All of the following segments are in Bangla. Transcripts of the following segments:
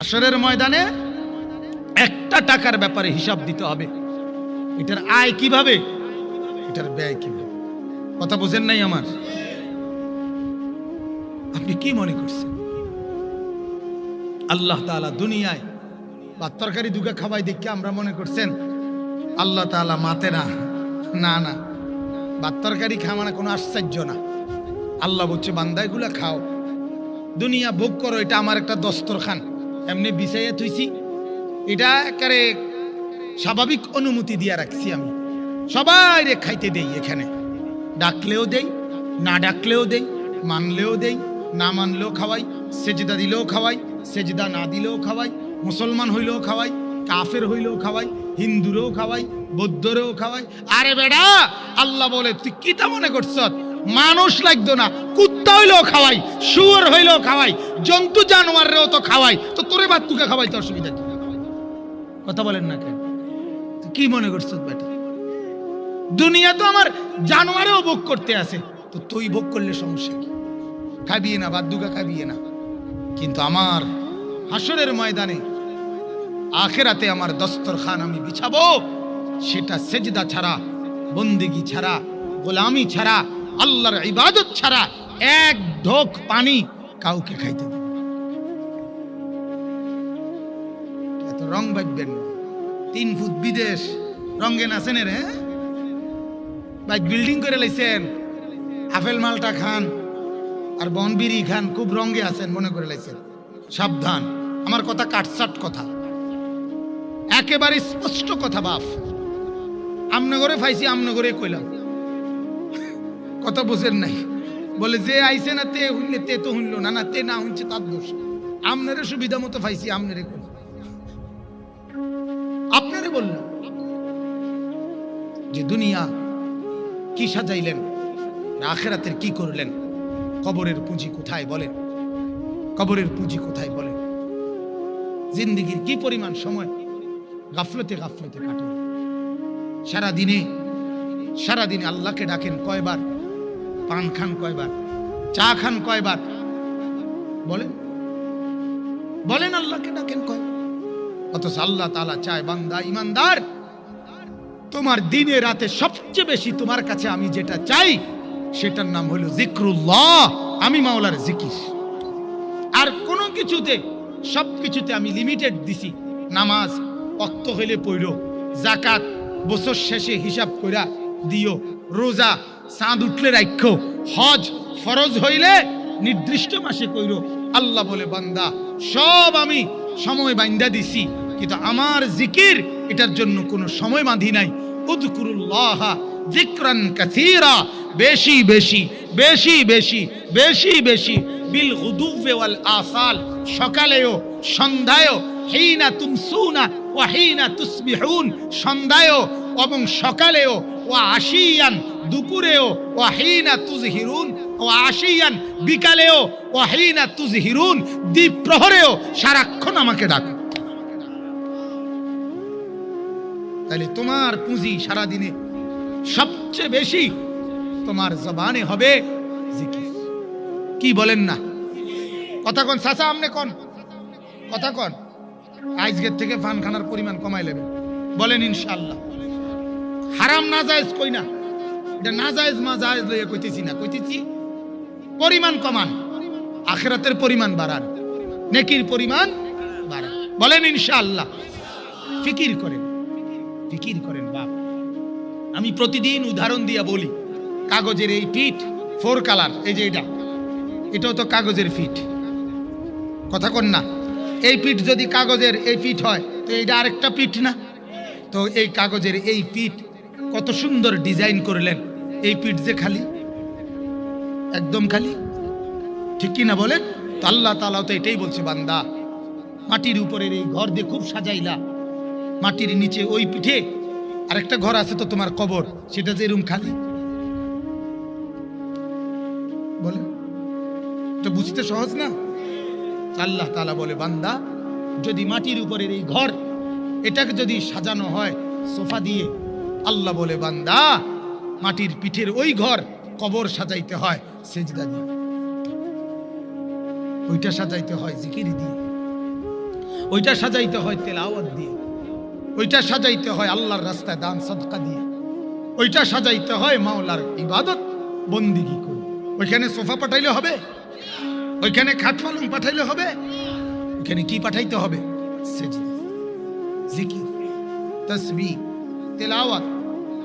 হাশরের ময়দানে একটা টাকার ব্যাপারে হিসাব দিতে হবে। এটার আয় কিভাবে, এটার ব্যয় কিভাবে। কথা বুঝেন নাই আমার? আপনি কি মনে করছেন আল্লাহ তাআলা দুনিয়ায় ভাত তরকারি দুগা খাওয়াই দেখে আমরা মনে করছেন আল্লাহ তাআলা মাতে না? না না, ভাত তরকারি খাওয়া কোনো আশ্চর্য না। আল্লাহ বলছে বান্দা এগুলা খাও, দুনিয়া ভোগ করো, এটা আমার একটা দস্তরখান, এমনি বিছাইয়া থুইছি, এটা একেবারে স্বাভাবিক অনুমতি দিয়া রাখছি। আমি সবাই রে খাইতে দেই, এখানে ডাকলেও দেই, না ডাকলেও দেই, মানলেও দেই, না মানলেও খাওয়াই, সেজদা দিলেও খাওয়াই, সেজদা না দিলেও খাওয়াই, মুসলমান হইলেও খাওয়াই, কাফের হইলেও খাওয়াই, হিন্দুরেও খাওয়াই, বৌদ্ধরেও খাওয়াই। আরে বেড়া, আল্লাহ বলে তুই কি তা মনে করছ মানুষ লাগতো না, কুত্তা হইলেও খাওয়াই, শুয়োর হইলেও খাওয়াই, জন্তু জানোয়ারেও তো খাওয়াই, তো তোরে বাদ তুকে খাওয়াইতে অসুবিধা কি? কথা বলেন না কেন? কি মনে করছ বেটা? দুনিয়া তো আমার জানোয়ারেও ভোগ করতে আসে, তো তুই ভোগ করলে সমস্যা কি? খাবিয়ে না, বাদ দুকা খাবিয়ে না। কিন্তু আমার হাশরের ময়দানে আখেরাতে আমার দস্তরখান আমি বিছাবো, সেটা সেজদা ছাড়া, বন্দেগী ছাড়া, গোলামি ছাড়া, আল্লাহর ইবাদত ছাড়া এক ঢোক পানি কাউকে খাইতে দেব। এত রং ভাববেন না, 3 ফুট বিদেশ রঙে নাচেন রে ভাই, বিল্ডিং করে লাইছেন, আপেল মালটা খান আর বনবিরি খান, খুব রঙে আছেন মনে করে লাইছেন। সাবধান, আমার কথা কাটসাট কথা, একেবারে স্পষ্ট কথা। বাপ আমনে করে ফাইছি, আমনে করে কইলাম, কথা বুঝেন নাই? বলে যে আইছে না তে হইলে তে তো হইল না, না তে না হইছে তার দোষ। আমনেরে সুবিধা মতো ফাইছি, আমনেরে কইলাম, আপনারে বললাম যে দুনিয়া কি সাজাইলেন, আখিরাতের কি করলেন, কবরের পুঁজি কোথায় বলেন, কবরের পুঁজি কোথায় বলেন। জিন্দেগির কি পরিমাণ সময় গাফলতে গাফলতে কাটেন। সারাদিনে আল্লাহকে ডাকেন কয়বার, পান খান কয়বার, চা খান কয়বার, বলেন বলেন আল্লাহকে ডাকেন কয়? অথচ আল্লাহ তাআলা চায় বান্দা ইমানদার, তোমার দিনে রাতে সবচেয়ে বেশি তোমার কাছে আমি যেটা চাই সেটার নাম হলো জিক্রুল্লাহ, আমি মাওলার জিকির। আর কোনো কিছুতে, সব কিছুতে আমি লিমিটেড দিছি। নামাজ ওয়াক্ত হইলে পড়ো, যাকাত বছর শেষে হিসাব কইরা দিও, রোজা চাঁদ উঠলে রাখো, হজ ফরজ হইলে নির্দিষ্ট মাসে কইরো। আল্লাহ বলে বান্দা সব আমি সময় বাইন্দা দিছি, কিন্তু আমার জিকির এটার জন্য কোনো সময় বাঁধি নাই। উযকুরুল্লাহ যিকরান কাসীরা, বেশি বেশি বেশি বেশি বেশি বেশি, বিল গুদুওয়ি ওয়াল আসাল, সকালেও সন্ধ্যায়ও, হিনা তুমসুনা ওয়া হিনা তুসবিহুন, সন্ধ্যায়ও এবং সকালেও, ওয়া আশিয়ান দুপুরেও, ওয়া হিনা তুজহিরুন, ওয়া আশিয়ান বিকালেও, ওয়া হিনা তুজহিরুন দ্বীপ প্রহরেও সারাক্ষণ আমাকে ডাকো। তাহলে তোমার পুঁজি সারাদিনে সবচেয়ে বেশি তোমার জবানে হবে জিকির। কি বলেন না? কথা কোন চাচা, আমনে কোন কথা কোন? আজকের থেকে পান খানার পরিমাণ কমাই নেবেন, বলেন ইনশাআল্লাহ। হারাম না জায়েজ কই না, এটা না জায়েজ মা জায়েজ লইয়া কইতেছি না, কইতেছি পরিমাণ কমান, আখিরাতের পরিমাণ বাড়ান, নেকির পরিমাণ বাড়ান, বলেন ইনশাআল্লাহ। ফিকির করেন, ফিকির করেন বাপ। আমি প্রতিদিন উদাহরণ দিয়া বলি, কাগজের এই পিঠ 4 কালার, এই যে এটাও তো কাগজের পিঠ, কথা কন না? এই পিঠ যদি কাগজের এই পিঠ হয় তো এইটা আরেকটা পিঠ না? তো এই কাগজের এই পিঠ কত সুন্দর ডিজাইন করলেন, এই পিঠ যে খালি, একদম খালি, ঠিক কি না বলেন? তো আল্লাহ তাআলা তো এটাই বলছে, বান্দা মাটির উপরের এই ঘর দিয়ে খুব সাজাইলা, মাটির নিচে ওই পিঠে আরেকটা ঘর আছে তো তোমার কবর, সেটা যে এরকম খালি, বলে এটা বুঝতে সহজ না? আল্লাহ তাআলা বলে বান্দা যদি মাটির উপরের এই ঘর এটাকে যদি সাজানো হয় সোফা দিয়ে, আল্লাহ বলে বান্দা মাটির পিঠের ওই ঘর কবর সাজাইতে হয় সেজদা দিয়ে, ওইটা সাজাইতে হয় জিকির দিয়ে। ওইটা সাজাইতে হয় তেলাওয়াত দিয়ে, ওইটা সাজাইতে হয় আল্লাহর রাস্তায় দান সদকা দিয়ে, ওইটা সাজাইতে হয় মাওলার ইবাদত বন্দিগি করে। ওইখানে সোফা পাঠাইলে হবে? ওইখানে খাট পালং পাঠাইলে হবে? ওইখানে কি পাঠাইতে হবে? সেজদা, জিকির, তাসবিহ, তেলাওয়াত,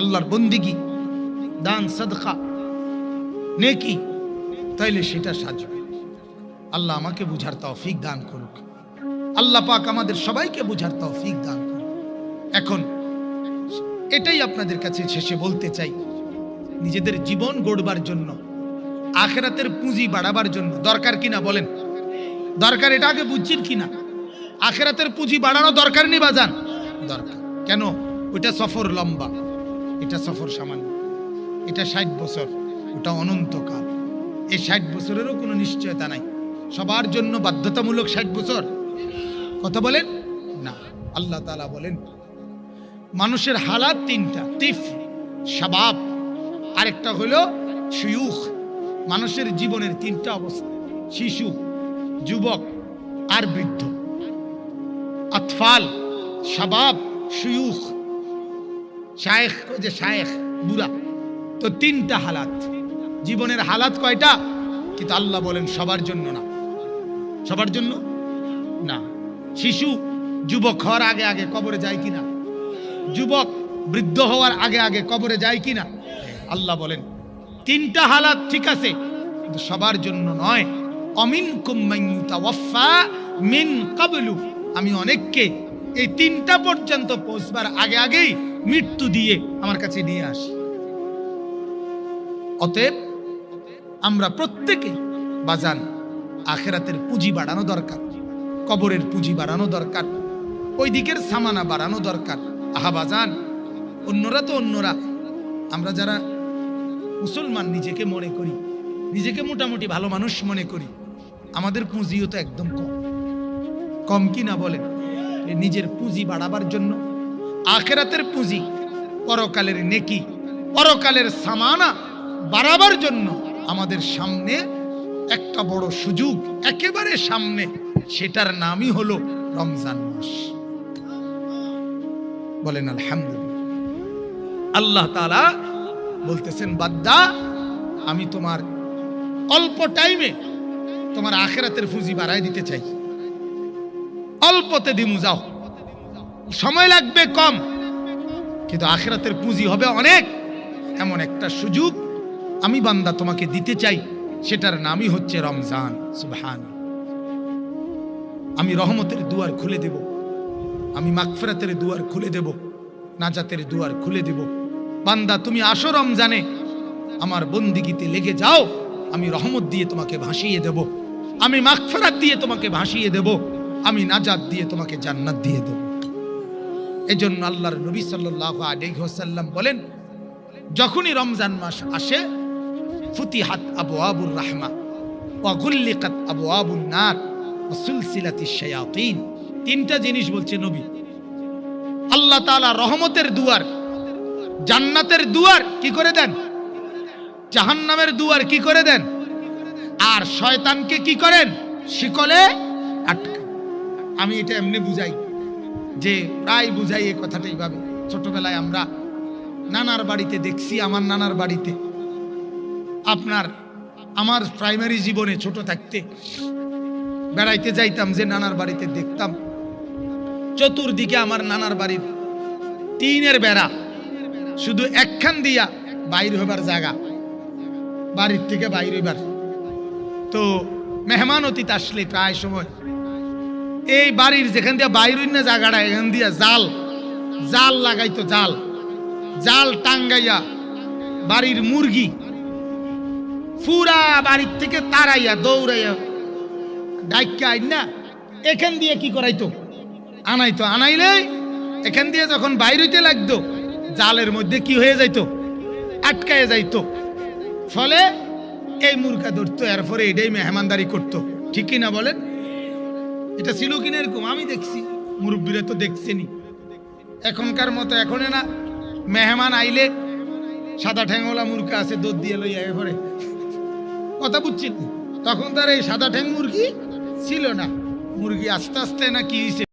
আল্লাহর বন্দিগি, দান সদকা, নেকি, তাইলে সেটা সাজবে। আল্লাহ আমাকে বুঝার তৌফিক দান করুক, আল্লাহ পাক আমাদের সবাইকে বুঝার তৌফিক দান করুক। এখন এটাই আপনাদের কাছে শেষে বলতে চাই, নিজেদের জীবন গড়বার জন্য, আখিরাতের পুঁজি বাড়াবার জন্য দরকার কিনা বলেন? দরকার, এটা আগে বুঝছেন কিনা? আখিরাতের পুঁজি বাড়ানো দরকার নেই বাজান? দরকার। কেন? ওইটা সফর লম্বা, এটা সফর সামান্য। এটা 60 বছর, ওটা অনন্তকাল। এই 60 বছরেরও কোনো নিশ্চয়তা নাই। সবার জন্য বাধ্যতামূলক 60 বছর কথা বলেন না। আল্লাহ তাআলা বলেন মানুষের হালাত তিনটা, তিফ, শাবাব, আরেকটা হলো শুয়ুখ। মানুষের জীবনের তিনটা অবস্থা, শিশু, যুবক আর বৃদ্ধ। আতফাল, শাবাব, শুয়ুখ। শায়েখ, যে শায়েখ বুড়া। তো তিনটা হালাত, জীবনের হালাত কয়টা? কিন্তু আল্লাহ বলেন সবার জন্য না, সবার জন্য না। শিশু যুবক হওয়ার আগে আগে কবরে যায় কিনা? যুবক বৃদ্ধ হওয়ার আগে আগে কবরে যায় কিনা? আল্লাহ বলেন তিনটা হালাত ঠিক আছে, কিন্তু সবার জন্য নয়। অমিনকুম মান ইউতাওয়াফা মিন ক্বাবলু, আমি অনেককে এই তিনটা পর্যন্ত পৌঁছবার আগে আগেই মৃত্যু দিয়ে আমার কাছে নিয়ে আসি। অতএব আমরা প্রত্যেকে বাজান আখিরাতের পুঁজি বাড়ানো দরকার, কবরের পুঁজি বাড়ানো দরকার, ওই দিকের সামানা বাড়ানো দরকার। আহা বাজান, অন্যরা তো অন্যরা, আমরা যারা মুসলমান নিজেকে মনে করি, নিজেকে মোটামুটি ভালো মানুষ মনে করি, আমাদের পুঁজিও তো একদম কম। কম কি না বলেন? নিজের পুঁজি বাড়াবার জন্য, আখিরাতের পুঁজি, পরকালের নেকি, পরকালের সামানা বাড়াবার জন্য আমাদের সামনে একটা বড় সুযোগ, একেবারে সামনে, সেটার নামই হলো রমজান মাস। বলেন আলহামদুলিল্লাহ। আল্লাহ তাআলা বলতেছেন বান্দা, আমি তোমার অল্প টাইমে তোমার আখিরাতের পুঁজি বাড়াই দিতে চাই। অল্পতে দিমু, যাও, সময় লাগবে কম, কিন্তু আখিরাতের পুঁজি হবে অনেক। এমন একটা সুযোগ আমি বান্দা তোমাকে দিতে চাই, সেটার নামই হচ্ছে রমজান। সুবহান। আমি রহমতের দুয়ার খুলে দেব, আমি মাগফিরাতের দুয়ার খুলে দেব, নাজাতের দুয়ার খুলে দেব। বান্দা তুমি আসো রমজানে, আমার বন্দিগিতে লেগে যাও, আমি রহমত দিয়ে তোমাকে ভাসিয়ে দেব, আমি মাগফিরাত দিয়ে তোমাকে ভাসিয়ে দেব, আমি নাজাত দিয়ে তোমাকে জান্নাত দিয়ে দেব। এজন্য আল্লাহর নবী সাল্লাল্লাহু আলাইহি ওয়াসাল্লাম বলেন, যখনই রমজান মাস আসে, ফুতিহাত আবওয়াবুর রাহমা ওয়া গুল্লিকাত আবওয়াবুন নার ওয়া সুলসিলাতিশ শায়াতিন। তিনটা জিনিস বলছে নবী। আল্লাহ তাআলা রহমতের দুয়ার, জান্নাতের দুয়ার কি করে দেন, জাহান্নামের দুয়ার কি করে দেন, আর শয়তানকে কি করেন, শিকলে আটকান। আমি এটা এমনি বুঝাই, যে প্রায় বুঝাই এই কথাটা এইভাবে। ছোটবেলায় আমরা নানার বাড়িতে দেখছি, আমার নানার বাড়িতে, আমার প্রাইমারি জীবনে ছোট থাকতে বেড়াইতে যাইতাম, যে নানার বাড়িতে দেখতাম চতুর্দিকে আমার নানার বাড়ির টিনের বেড়া, শুধু একখান দিয়া বাইর হইবার জায়গা, বাড়ির থেকে বাইর হইবার। তো মেহমান অতিথি আসলে প্রায় সময় এই বাড়ির যেখান দিয়ে বাইর হই না জায়গাটা, এখান দিয়া জাল লাগাইতো, জাল টাঙ্গাইয়া বাড়ির মুরগি পুরা বাড়ির থেকে তাড়াইয়া দৌড়াইয়া ডাইকা আইনা এখান দিয়ে কি করাইতো, আনাইতো। আনাইলে এখান দিয়ে যখন বাইর হইতে লাগতো, জালের মধ্যে কি হয়ে যাইতো, আটকায় যাইতো। ফলে এই মুরগা ধরতো, এরপরে এটাই মেহমানদারি করতো। ঠিক কিনা বলেন? এটা ছিল কিনা এরকম? আমি দেখছি, মুরব্বীরা তো দেখছেনি। এখনকার মতো এখন না, মেহমান আইলে সাদা ঠ্যাংওয়ালা মুরগা আছে, দুধ দিয়ে লইয়া এরপরে, কথা বুঝছেন? তখন তার এই সাদা ঠ্যাং মুরগি ছিল না। মুরগি আস্তে আস্তে না কি